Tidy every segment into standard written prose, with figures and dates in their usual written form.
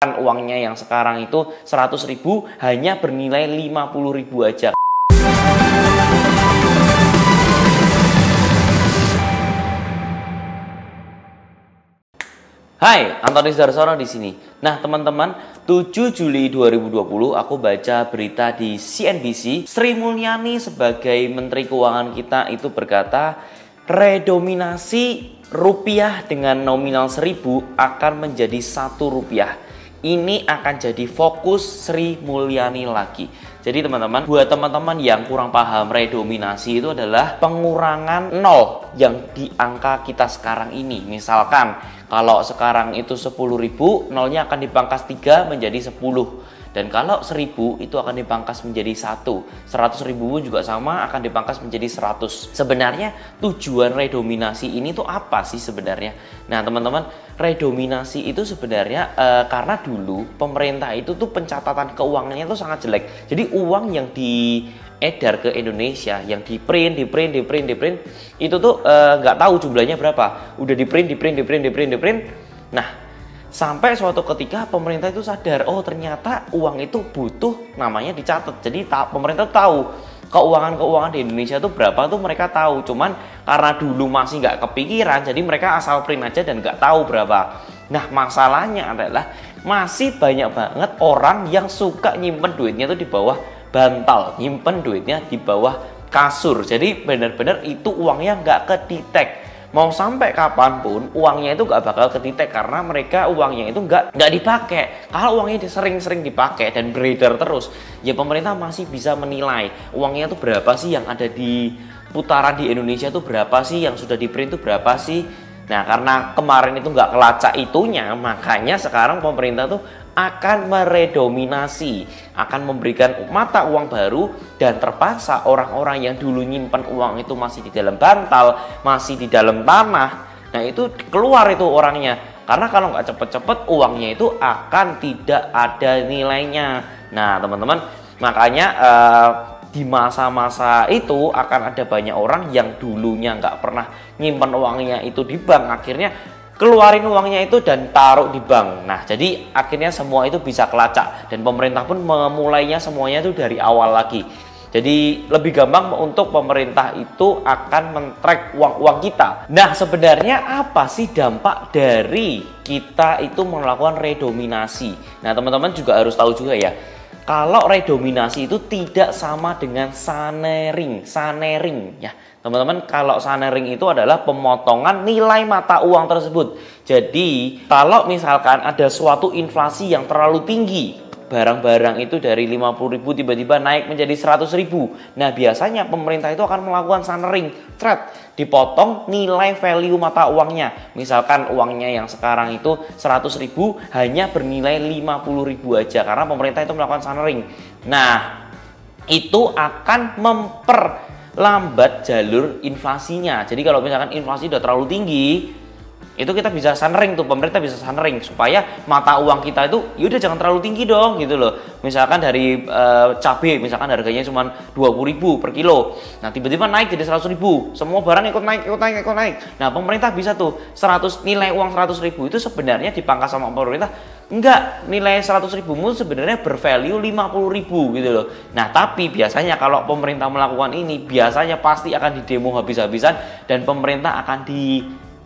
Uangnya yang sekarang itu 100.000 hanya bernilai 50.000 aja. Hai, Antoni Sudarsono di sini. Nah, teman-teman, 7 Juli 2020 aku baca berita di CNBC, Sri Mulyani sebagai Menteri Keuangan kita itu berkata, redominasi rupiah dengan nominal 1.000 akan menjadi 1 rupiah. Ini akan jadi fokus Sri Mulyani lagi. Jadi teman-teman, buat teman-teman yang kurang paham, redominasi itu adalah pengurangan nol yang di angka kita sekarang ini. Misalkan kalau sekarang itu 10.000, nolnya akan dipangkas 3 menjadi 10. Dan kalau 1.000 itu akan dipangkas menjadi 1. 100.000 pun juga sama akan dipangkas menjadi 100. Sebenarnya tujuan redominasi ini tuh apa sih sebenarnya? Nah teman-teman, redominasi itu sebenarnya karena dulu pemerintah itu tuh pencatatan keuangannya tuh sangat jelek. Jadi uang yang diedar ke Indonesia, yang di print itu tuh nggak tahu jumlahnya berapa. Udah di print. Nah, sampai suatu ketika pemerintah itu sadar, oh ternyata uang itu butuh namanya dicatat. Jadi pemerintah tahu keuangan di Indonesia itu berapa tuh mereka tahu. Cuman karena dulu masih nggak kepikiran, jadi mereka asal print aja dan nggak tahu berapa. Nah masalahnya adalah masih banyak banget orang yang suka nyimpen duitnya tuh di bawah bantal, nyimpen duitnya di bawah kasur. Jadi benar-benar itu uangnya nggak kedetek. Mau sampai kapanpun uangnya itu gak bakal kedetek karena mereka uangnya itu nggak dipakai. Kalau uangnya sering-sering dipakai dan beredar terus, ya pemerintah masih bisa menilai uangnya itu berapa sih yang ada di putaran di Indonesia itu berapa sih, yang sudah di print itu berapa sih. Nah karena kemarin itu nggak kelacak itunya, makanya sekarang pemerintah tuh akan meredominasi, akan memberikan mata uang baru, dan terpaksa orang-orang yang dulu nyimpan uang itu masih di dalam bantal, masih di dalam tanah, nah itu keluar itu orangnya. Karena kalau nggak cepet-cepet uangnya itu akan tidak ada nilainya. Nah teman-teman, makanya di masa-masa itu akan ada banyak orang yang dulunya nggak pernah nyimpan uangnya itu di bank, akhirnya keluarin uangnya itu dan taruh di bank. Nah jadi akhirnya semua itu bisa kelacak dan pemerintah pun memulainya semuanya itu dari awal lagi. Jadi lebih gampang untuk pemerintah itu akan men-track uang kita. Nah sebenarnya apa sih dampak dari kita itu melakukan redominasi? Nah teman-teman juga harus tahu juga ya, kalau redominasi itu tidak sama dengan sanering ya. Teman-teman, kalau sanering itu adalah pemotongan nilai mata uang tersebut. Jadi, kalau misalkan ada suatu inflasi yang terlalu tinggi, barang-barang itu dari 50.000 tiba-tiba naik menjadi 100.000. Nah, biasanya pemerintah itu akan melakukan sanering, dipotong nilai value mata uangnya. Misalkan uangnya yang sekarang itu 100.000 hanya bernilai 50.000 aja karena pemerintah itu melakukan sanering. Nah, itu akan memperlambat jalur inflasinya. Jadi kalau misalkan inflasi udah terlalu tinggi, itu kita bisa sanering tuh, pemerintah bisa sanering supaya mata uang kita itu yaudah jangan terlalu tinggi dong gitu loh. Misalkan dari cabai misalkan harganya cuma 20.000 per kilo, nah tiba-tiba naik jadi 100.000, semua barang ikut naik. Nah pemerintah bisa tuh nilai uang 100.000 itu sebenarnya dipangkas sama pemerintah, enggak, nilai 100.000 mu sebenarnya bervalue 50.000 gitu loh. Nah tapi biasanya kalau pemerintah melakukan ini biasanya pasti akan didemo habis-habisan dan pemerintah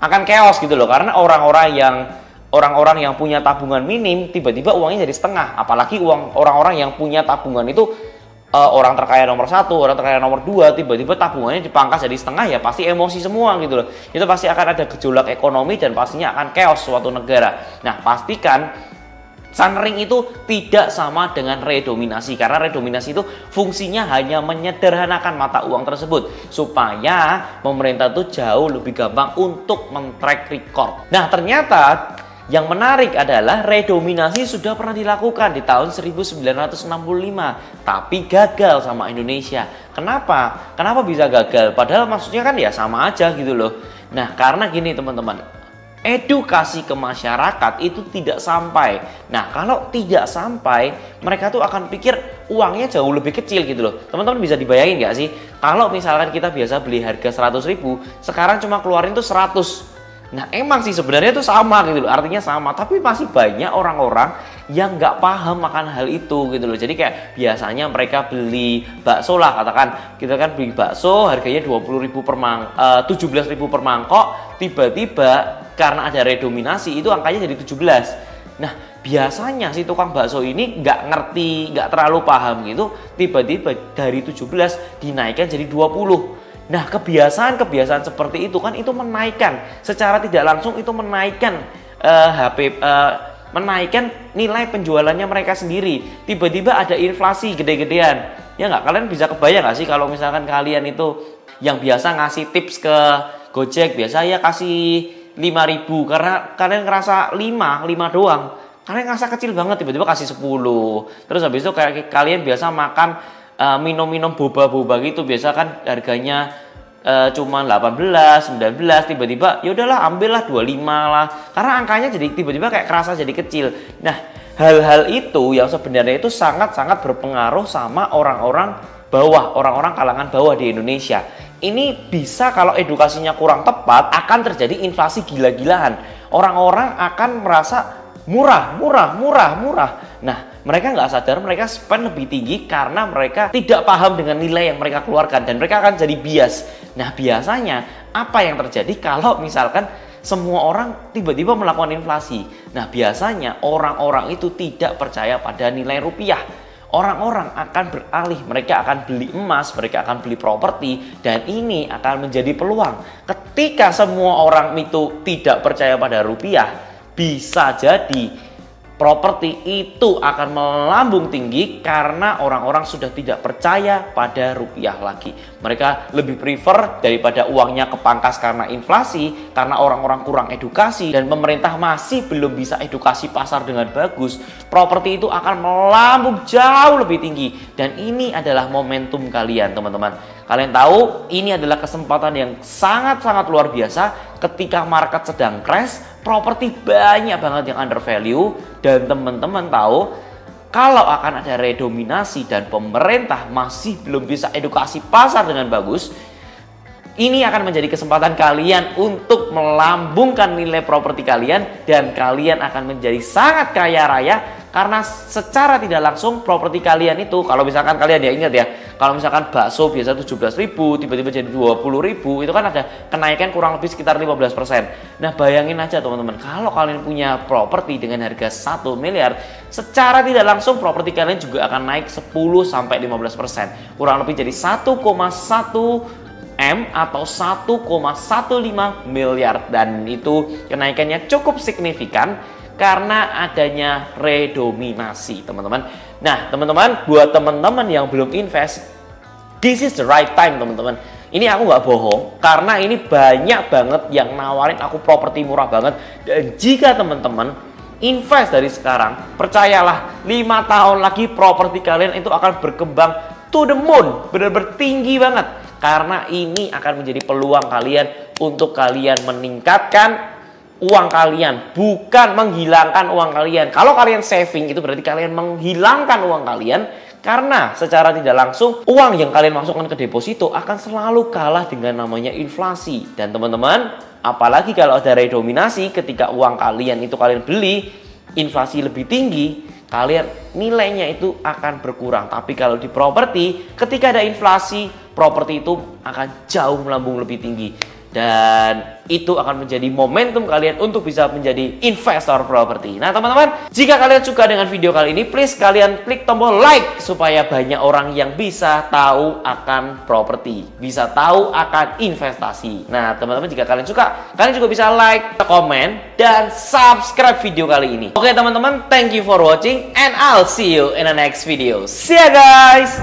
akan chaos gitu loh, karena orang-orang yang punya tabungan minim tiba-tiba uangnya jadi setengah. Apalagi orang-orang yang punya tabungan itu orang terkaya nomor 1, orang terkaya nomor 2, tiba-tiba tabungannya dipangkas jadi setengah, ya pasti emosi semua gitu loh. Itu pasti akan ada gejolak ekonomi dan pastinya akan chaos suatu negara. Nah pastikan sanering itu tidak sama dengan redominasi, karena redominasi itu fungsinya hanya menyederhanakan mata uang tersebut supaya pemerintah itu jauh lebih gampang untuk men-track record. Nah ternyata yang menarik adalah redominasi sudah pernah dilakukan di tahun 1965 tapi gagal sama Indonesia. Kenapa? Kenapa bisa gagal? Padahal maksudnya kan ya sama aja gitu loh. Nah karena gini teman-teman, edukasi ke masyarakat itu tidak sampai. Nah kalau tidak sampai, mereka tuh akan pikir uangnya jauh lebih kecil gitu loh. Teman-teman bisa dibayangin gak sih, kalau misalkan kita biasa beli harga 100.000, sekarang cuma keluarin tuh 100. Nah emang sih sebenarnya itu sama gitu loh, artinya sama, tapi masih banyak orang-orang yang nggak paham akan hal itu gitu loh. Jadi kayak biasanya mereka beli bakso lah, katakan kita kan beli bakso harganya 20.000 per 17.000 per mangkok, tiba-tiba karena ada redominasi itu angkanya jadi 17. Nah biasanya si tukang bakso ini nggak ngerti, nggak terlalu paham gitu, tiba-tiba dari 17 dinaikkan jadi 20. Nah kebiasaan-kebiasaan seperti itu kan itu menaikkan secara tidak langsung, itu menaikkan menaikkan nilai penjualannya mereka sendiri. Tiba-tiba ada inflasi gede-gedean, ya nggak? Kalian bisa kebayang nggak sih kalau misalkan kalian itu yang biasa ngasih tips ke Gojek, biasa ya kasih 5.000 karena kalian ngerasa 5 doang, kalian ngerasa kecil banget, tiba-tiba kasih 10. Terus habis itu kayak kalian biasa makan minum-minum boba-boba gitu, biasa kan harganya cuma 18, 19, tiba-tiba ya udahlah ambillah 25 lah, karena angkanya jadi tiba-tiba kayak kerasa jadi kecil. Nah hal-hal itu yang sebenarnya itu sangat-sangat berpengaruh sama orang-orang bawah, orang-orang kalangan bawah di Indonesia. Ini bisa kalau edukasinya kurang tepat akan terjadi inflasi gila-gilaan. Orang-orang akan merasa murah. Nah, mereka nggak sadar mereka spend lebih tinggi karena mereka tidak paham dengan nilai yang mereka keluarkan dan mereka akan jadi bias. Nah, biasanya apa yang terjadi kalau misalkan semua orang tiba-tiba melakukan inflasi? Nah, biasanya orang-orang itu tidak percaya pada nilai rupiah. Orang-orang akan beralih, mereka akan beli emas, mereka akan beli properti, dan ini akan menjadi peluang. Ketika semua orang itu tidak percaya pada rupiah, bisa jadi properti itu akan melambung tinggi karena orang-orang sudah tidak percaya pada rupiah lagi. Mereka lebih prefer daripada uangnya kepangkas karena inflasi, karena orang-orang kurang edukasi dan pemerintah masih belum bisa edukasi pasar dengan bagus. Properti itu akan melambung jauh lebih tinggi dan ini adalah momentum kalian, teman-teman. Kalian tahu ini adalah kesempatan yang sangat-sangat luar biasa ketika market sedang crash, properti banyak banget yang undervalue dan teman-teman tahu kalau akan ada redominasi dan pemerintah masih belum bisa edukasi pasar dengan bagus, ini akan menjadi kesempatan kalian untuk melambungkan nilai properti kalian dan kalian akan menjadi sangat kaya raya karena secara tidak langsung properti kalian itu, kalau misalkan kalian ya ingat ya, kalau misalkan bakso biasa 17.000 tiba-tiba jadi 20.000, itu kan ada kenaikan kurang lebih sekitar 15%. Nah bayangin aja teman-teman, kalau kalian punya properti dengan harga 1 miliar, secara tidak langsung properti kalian juga akan naik 10-15%, kurang lebih jadi 1,1 M atau 1,15 miliar, dan itu kenaikannya cukup signifikan karena adanya redominasi, teman-teman. Nah, teman-teman, buat teman-teman yang belum invest, this is the right time, teman-teman. Ini aku nggak bohong, karena ini banyak banget yang nawarin aku properti murah banget. Dan jika teman-teman invest dari sekarang, percayalah 5 tahun lagi properti kalian itu akan berkembang to the moon, benar-benar tinggi banget. Karena ini akan menjadi peluang kalian untuk kalian meningkatkan uang kalian, bukan menghilangkan uang kalian. Kalau kalian saving itu berarti kalian menghilangkan uang kalian, karena secara tidak langsung uang yang kalian masukkan ke deposito akan selalu kalah dengan namanya inflasi. Dan teman-teman, apalagi kalau ada redominasi, ketika uang kalian itu kalian beli, inflasi lebih tinggi, kalian nilainya itu akan berkurang. Tapi kalau di properti, ketika ada inflasi, properti itu akan jauh melambung lebih tinggi. Dan itu akan menjadi momentum kalian untuk bisa menjadi investor properti. Nah teman-teman, jika kalian suka dengan video kali ini, please kalian klik tombol like supaya banyak orang yang bisa tahu akan properti, bisa tahu akan investasi. Nah teman-teman, jika kalian suka, kalian juga bisa like, komen, dan subscribe video kali ini. Oke teman-teman, thank you for watching and I'll see you in the next video. See ya guys!